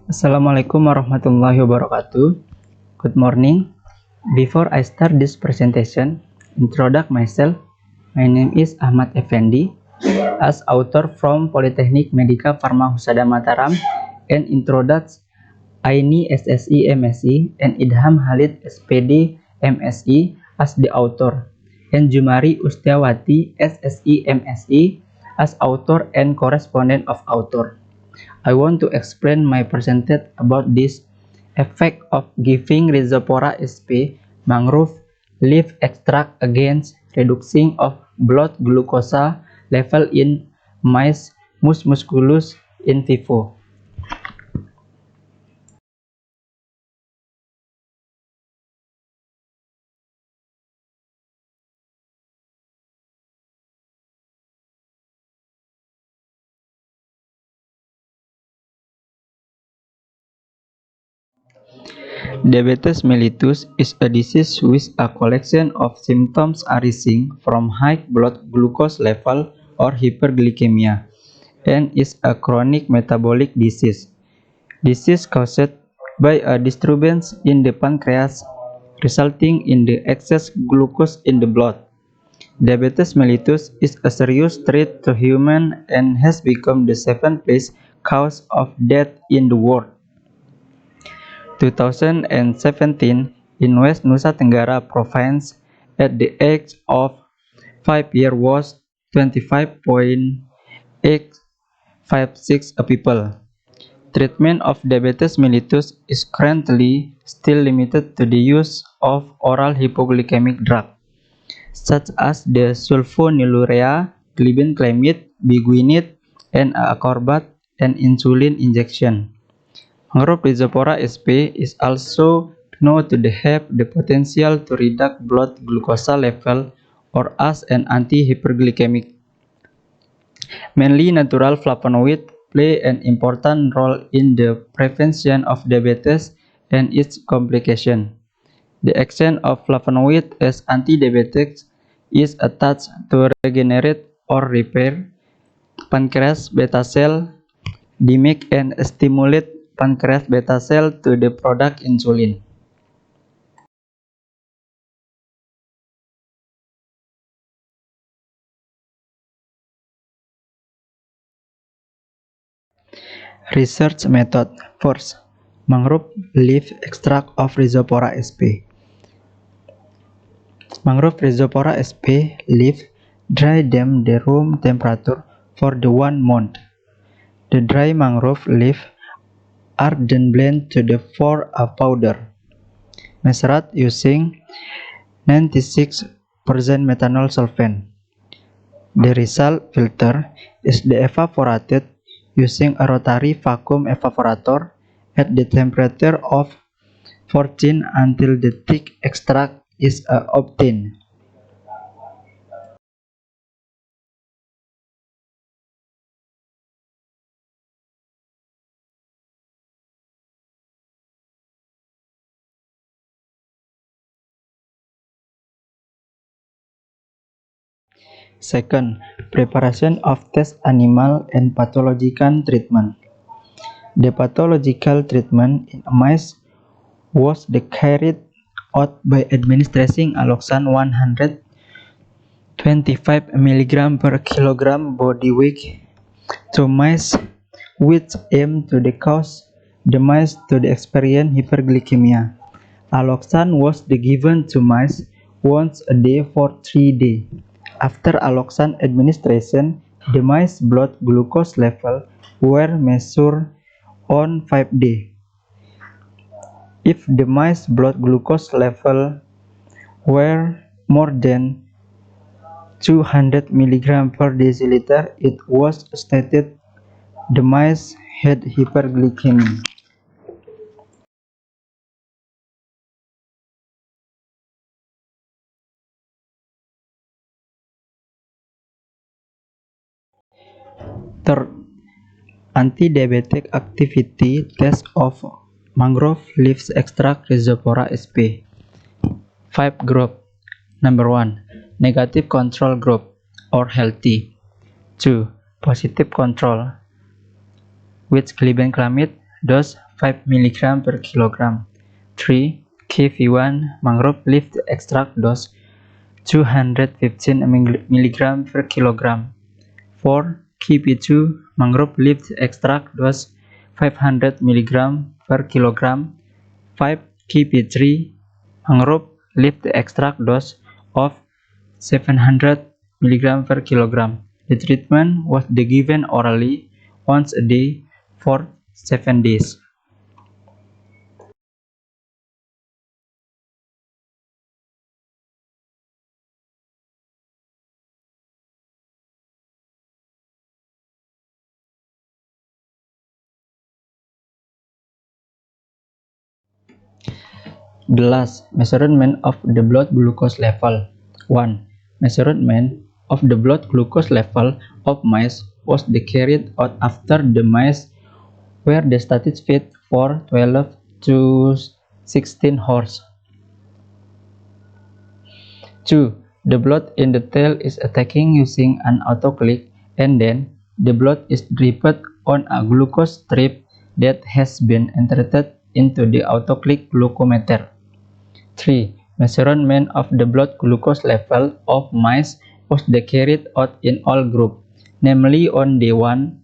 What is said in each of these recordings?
Assalamualaikum warahmatullahi wabarakatuh. Good morning. Before I start this presentation, introduce myself. My name is Ahmad Effendi, as author from Polytechnic Medika Pharma Husada Mataram, and introduce Aini SSI MSI and Idham Halid SPD MSI as the author, and Jumari Ustiawati SSI MSI as author and correspondent of author. I want to explain my presentation about this effect of giving Rhizophora sp. mangrove leaf extract against reducing of blood glucose level in mice mus musculus in vivo. Diabetes mellitus is a disease with a collection of symptoms arising from high blood glucose level or hyperglycemia, and is a chronic metabolic disease. Disease caused by a disturbance in the pancreas, resulting in the excess glucose in the blood. Diabetes mellitus is a serious threat to humans and has become the seventh place cause of death in the world. 2017, in West Nusa Tenggara Province, at the age of 5 years was 25.856 people. Treatment of diabetes mellitus is currently still limited to the use of oral hypoglycemic drugs, such as the sulfonylurea, glibenclamide, biguanide, and acorbat, and insulin injection. Mangrove Rhizophora sp. is also known to have the potential to reduce blood glucose level or as an anti-hyperglycemic. Mainly natural flavonoids play an important role in the prevention of diabetes and its complications. The action of flavonoids as antidiabetics is attached to regenerate or repair pancreas beta cell, mimic and stimulate pancreas beta cell to the product insulin. Research method. First, mangrove leaf extract of Rhizophora sp. Mangrove Rhizophora sp. leaf, dry them the room temperature for the 1 month. The dry mangrove leaf are then blended to the for a powder, measured using 96% methanol solvent. The result filter is the evaporated using a rotary vacuum evaporator at the temperature of 14 until the thick extract is obtained. Second, preparation of test animal and pathological treatment. The pathological treatment in mice was carried out by administering aloxan 125 mg per kilogram body weight to mice, which aim to cause the mice to experience hyperglycemia. Aloxan was given to mice once a day for 3 days. After aloxan administration, the mice blood glucose level were measured on 5 days. If the mice blood glucose level were more than 200 mg per deciliter, it was stated the mice had hyperglycemia. Third, anti-diabetic activity test of mangrove leaves extract Rhizophora sp. 5 group. Number 1, negative control group or healthy. 2, positive control with glibenclamide dose 5 mg per kilogram. 3. KV1 mangrove leaf extract dose 215 mg per kilogram. 4. KP2 mangrove leaf extract dose 500 mg per kilogram. 5. KP3 mangrove leaf extract dose of 700 mg per kilogram. The treatment was given orally once a day for 7 days. The last measurement of the blood glucose level. 1. Measurement of the blood glucose level of mice was carried out after the mice were static fed for 12 to 16 hours. 2. The blood in the tail is taken using an autoclick, and then the blood is dripped on a glucose strip that has been inserted into the autoclick glucometer. 3. Measurement of the blood glucose level of mice was carried out in all groups, namely on day 1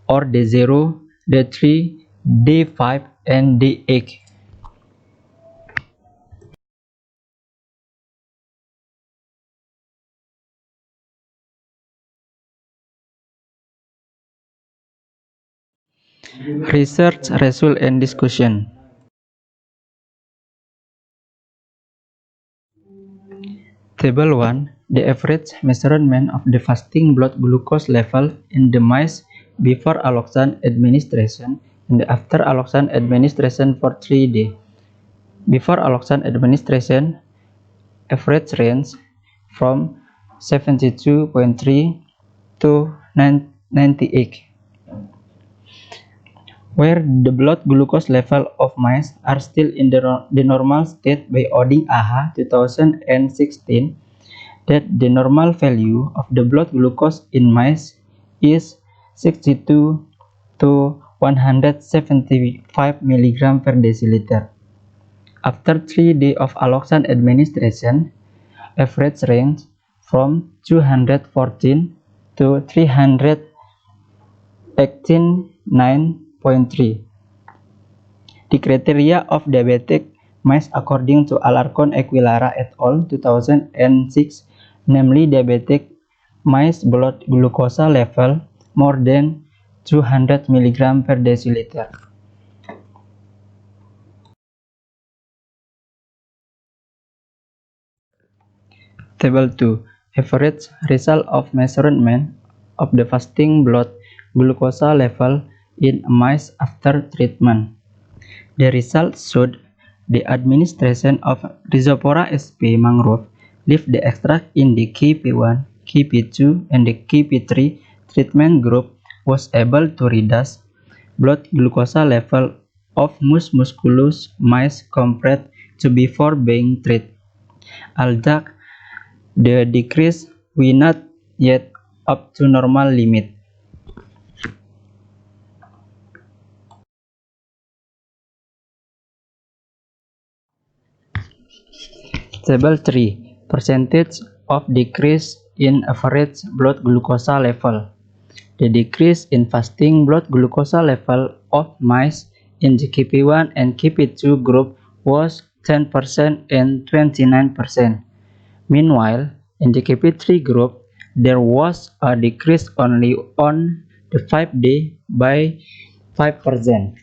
or day 0, day 3, day 5, and day 8. Research result and discussion. Table 1. The average measurement of the fasting blood glucose level in the mice before alloxan administration and after alloxan administration for 3 days. Before alloxan administration, average range from 72.3 to 98, where the blood glucose level of mice are still in the normal state by Oding AHA 2016, that the normal value of the blood glucose in mice is 62 to 175 mg per deciliter. After 3 days of alloxan administration, average range from 214 to 389.3. The criteria of diabetic mice according to Alarcon Equilara et al. 2006, namely diabetic mice blood glucose level more than 200 mg per deciliter. Table 2. Average result of measurement of the fasting blood glucose level in mice after treatment. The results showed the administration of Rhizophora sp mangrove leaf extract in the KP1, KP2, and the KP3 treatment group was able to reduce blood glucose level of mus musculus mice compared to before being treated. Although the decrease was not yet up to normal limit. Table 3. Percentage of decrease in average blood glucose level. The decrease in fasting blood glucose level of mice in the KP1 and KP2 group was 10% and 29%. Meanwhile, in the KP3 group, there was a decrease only on the 5 day by 5%.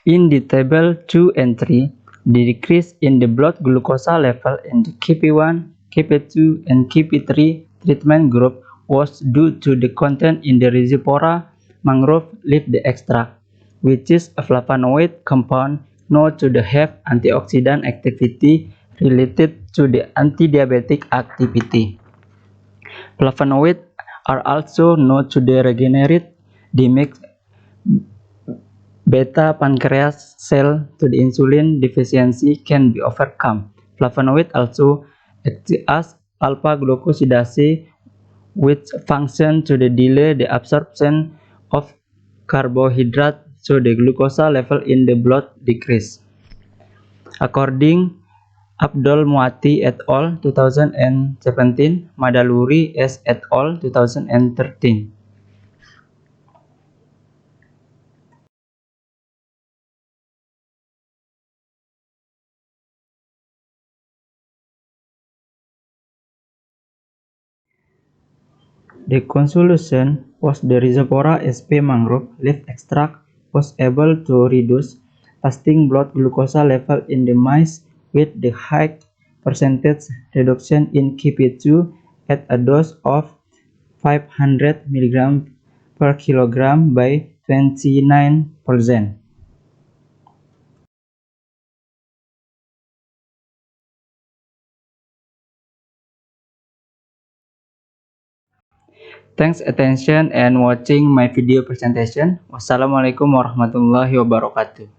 In the table 2 and 3, the decrease in the blood glucose level in the KP1, KP2, and KP3 treatment group was due to the content in the Rhizophora mangrove leaf extract, which is a flavonoid compound known to have antioxidant activity related to the anti-diabetic activity. Flavonoids are also known to regenerate the beta pancreas cell to the insulin deficiency can be overcome. Flavonoids also act as alpha glucosidase, which function to delay the absorption of carbohydrate so the glucose level in the blood decreased. According Abdul Muati et al. 2017, Madaluri S. et al. 2013. The conclusion was the Rhizophora sp mangrove leaf extract was able to reduce fasting blood glucose level in the mice with the high percentage reduction in Kp2 at a dose of 500 mg per kilogram by 29%. Thanks attention and watching my video presentation. Wassalamualaikum warahmatullahi wabarakatuh.